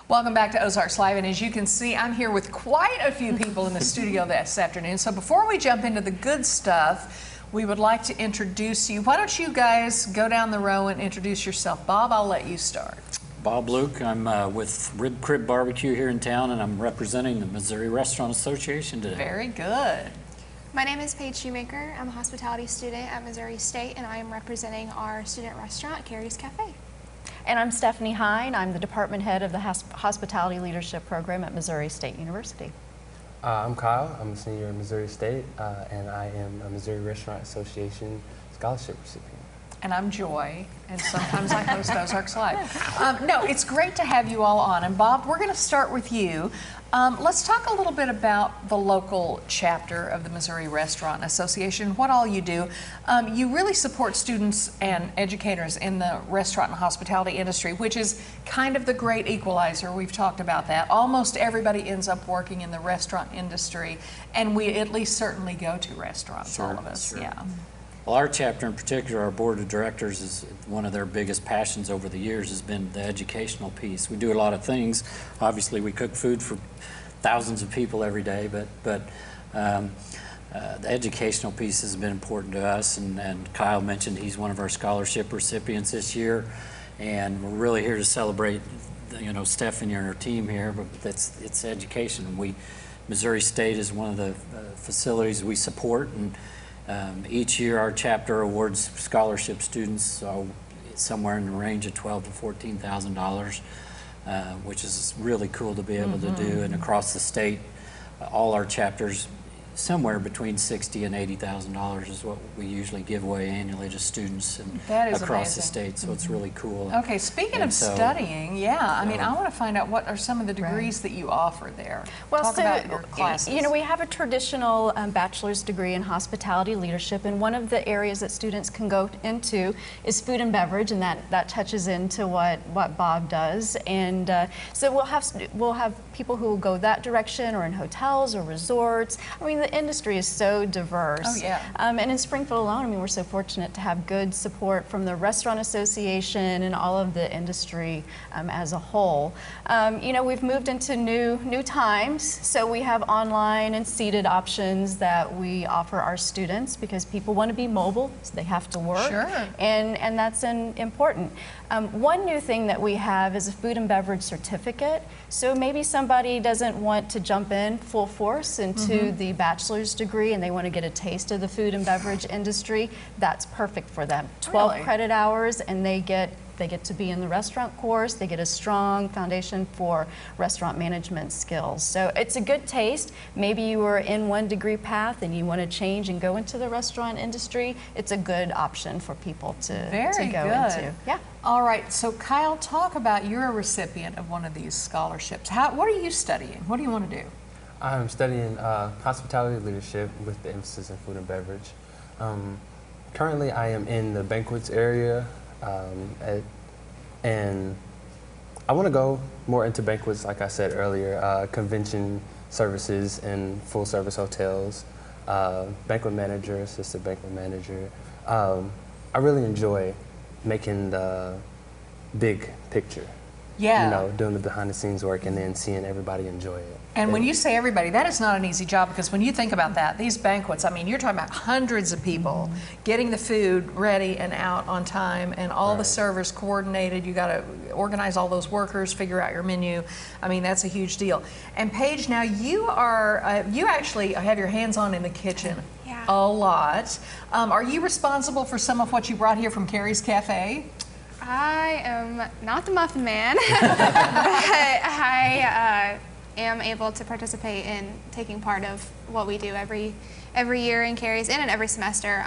Welcome back to Ozarks Live, and as you can see, I'm here with quite a few people in the studio this afternoon. So before we jump into the good stuff, we would like to introduce you. Why don't you guys go down the row and introduce yourself? Bob, I'll let you start. Bob Luke. I'm with Rib Crib Barbecue here in town, and I'm representing the Missouri Restaurant Association today. Very good. My name is Paige Shoemaker. I'm a hospitality student at Missouri State, and I am representing our student restaurant, Carrie's Cafe. And I'm Stephanie Hine. I'm the department head of the Hospitality Leadership Program at Missouri State University. I'm Kyle. I'm a senior at Missouri State, and I am a Missouri Restaurant Association scholarship recipient. And I'm Joy, and sometimes I host Ozarks Live. No, it's great to have you all on. And Bob, we're going to start with you. Let's talk a little bit about the local chapter of the Missouri Restaurant Association, what all you do. You really support students and educators in the restaurant and hospitality industry, which is kind of the great equalizer. We've talked about that. Almost everybody ends up working in the restaurant industry, and we at least certainly go to restaurants, all of us. Sure. Yeah. Well, our chapter in particular, our board of directors, is one of their biggest passions over the years has been the educational piece. We do a lot of things. Obviously, we cook food for thousands of people every day, but the educational piece has been important to us. And Kyle mentioned he's one of our scholarship recipients this year, and we're really here to celebrate, you know, Stephanie and her team here. But it's education. Missouri State is one of the facilities we support, and each year our chapter awards scholarship students somewhere in the range of $12,000 to $14,000, which is really cool to be able to do. And across the state, all our chapters, somewhere between $60,000 and $80,000 is what we usually give away annually to students and across the state. So it's really cool. Okay, speaking of studying, I mean, I want to find out what are some of the degrees that you offer there. Well, Talk about your classes. You know, we have a traditional bachelor's degree in hospitality leadership, and one of the areas that students can go into is food and beverage, and that touches into what Bob does. And so we'll have people who will go that direction, or in hotels or resorts. I mean, the industry is so diverse. Oh, yeah. And in Springfield alone, I mean, we're so fortunate to have good support from the Restaurant Association and all of the industry as a whole. You know, we've moved into new times, so we have online and seated options that we offer our students because people want to be mobile, so they have to work. Sure. And that's important. One new thing that we have is a food and beverage certificate. So maybe somebody doesn't want to jump in full force into the bachelor's degree and they want to get a taste of the food and beverage industry. That's perfect for them. 12 Really? credit hours, and they get to be in the restaurant course. They get a strong foundation for restaurant management skills. So it's a good taste. Maybe you were in one degree path and you want to change and go into the restaurant industry. It's a good option for people to go into. Yeah. All right, so Kyle, talk about, you're a recipient of one of these scholarships. What are you studying? What do you want to do? I'm studying hospitality leadership with the emphasis in food and beverage. Currently, I am in the banquets area, and I want to go more into banquets, like I said earlier, convention services and full-service hotels, banquet manager, assistant banquet manager. I really enjoy making the big picture. Yeah. You know, doing the behind-the-scenes work and then seeing everybody enjoy it. And when you say everybody, that is not an easy job, because when you think about that, these banquets, I mean, you're talking about hundreds of people getting the food ready and out on time, and all the servers coordinated. You got to organize all those workers, figure out your menu. I mean, that's a huge deal. And Paige, now you are, you actually have your hands on in the kitchen a lot. Are you responsible for some of what you brought here from Carrie's Cafe? I am not the muffin man, but I am able to participate in taking part of what we do every year in Carrie's and in every semester.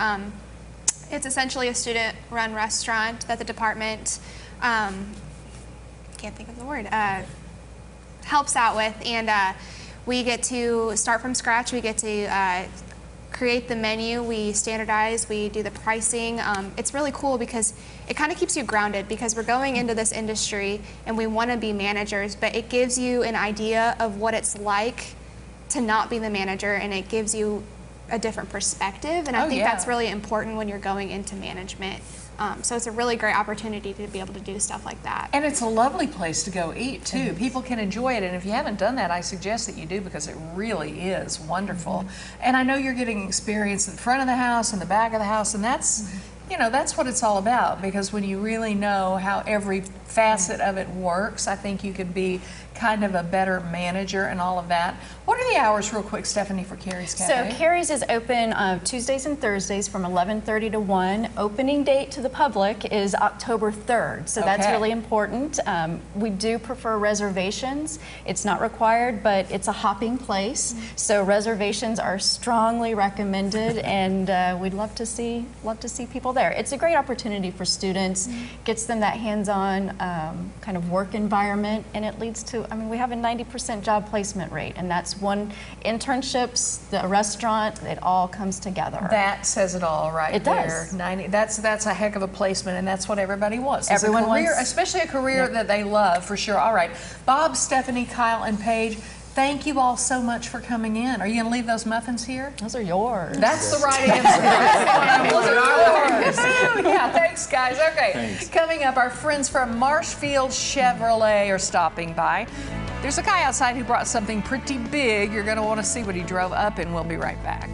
It's essentially a student-run restaurant that the department, can't think of the word, helps out with, and we get to start from scratch. We get to create the menu, we standardize, we do the pricing. It's really cool because it kind of keeps you grounded, because we're going into this industry and we want to be managers, but it gives you an idea of what it's like to not be the manager, and it gives you a different perspective, and I think that's really important when you're going into management. So it's a really great opportunity to be able to do stuff like that. And it's a lovely place to go eat too. People can enjoy it, and if you haven't done that, I suggest that you do because it really is wonderful. And I know you're getting experience in the front of the house and the back of the house, and that's, you know, that's what it's all about, because when you really know how every facet of it works, I think you could be kind of a better manager and all of that. What are the hours, real quick, Stephanie, for Carrie's Cafe? So Carrie's is open Tuesdays and Thursdays from 11:30 to 1. Opening date to the public is October 3rd, so that's Okay. really important. We do prefer reservations. It's not required, but it's a hopping place, so reservations are strongly recommended, and we'd love to see people there. It's a great opportunity for students, gets them that hands-on kind of work environment, and it leads to, I mean, we have a 90% job placement rate, and that's one, internships, the restaurant, it all comes together. That says it all right It there. does. 90, that's a heck of a placement, and that's what everybody wants. It's Everyone a career, wants- especially a career that they love, for sure. All right, Bob, Stephanie, Kyle, and Paige, thank you all so much for coming in. Are you going to leave those muffins here? Those are yours. That's the right answer. That's what I wanted. Yeah, thanks, guys. Okay, Thanks. coming up, our friends from Marshfield Chevrolet are stopping by. There's a guy outside who brought something pretty big. You're going to want to see what he drove up in. We'll be right back.